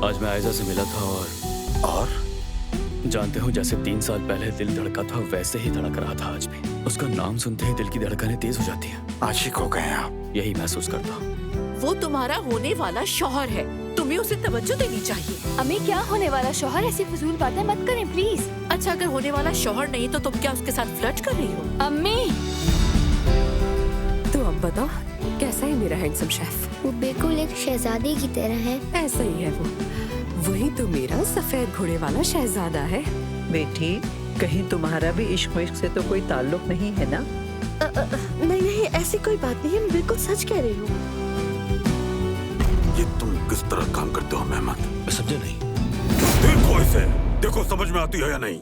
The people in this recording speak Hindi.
आज मैं आयजा से मिला था और जानते हो जैसे 3 साल पहले दिल धड़का था वैसे ही धड़क रहा था आज भी। उसका नाम सुनते ही दिल की धड़कनें तेज हो जाती हैं। आशिक हो गए आप? यही महसूस करता हूँ। वो तुम्हारा होने वाला शौहर है, तुम्हें उसे तवज्जो देनी चाहिए। अम्मी क्या होने वाला शौहर? ऐसी फजूल बातें मत करें प्लीज। अच्छा अगर होने वाला शौहर नहीं तो तुम क्या उसके साथ फ्लर्ट कर रही हो? अम्मी तो अब बताओ कैसा है मेरा हैंडसम शेफ? वो बिल्कुल एक शहजादी की तरह है। ऐसा ही है वो। वही तो मेरा सफेद घोड़े वाला शहजादा है। बेटी, कहीं तुम्हारा भी इश्क विश्क से तो कोई ताल्लुक नहीं है ना? नहीं नहीं, ऐसी कोई बात नहीं है, मैं बिल्कुल सच कह रही हूँ। ये तुम किस तरह काम करते हो मेहमत? मैं समझा नहीं। देखो इसे, देखो समझ में आती है या नहीं?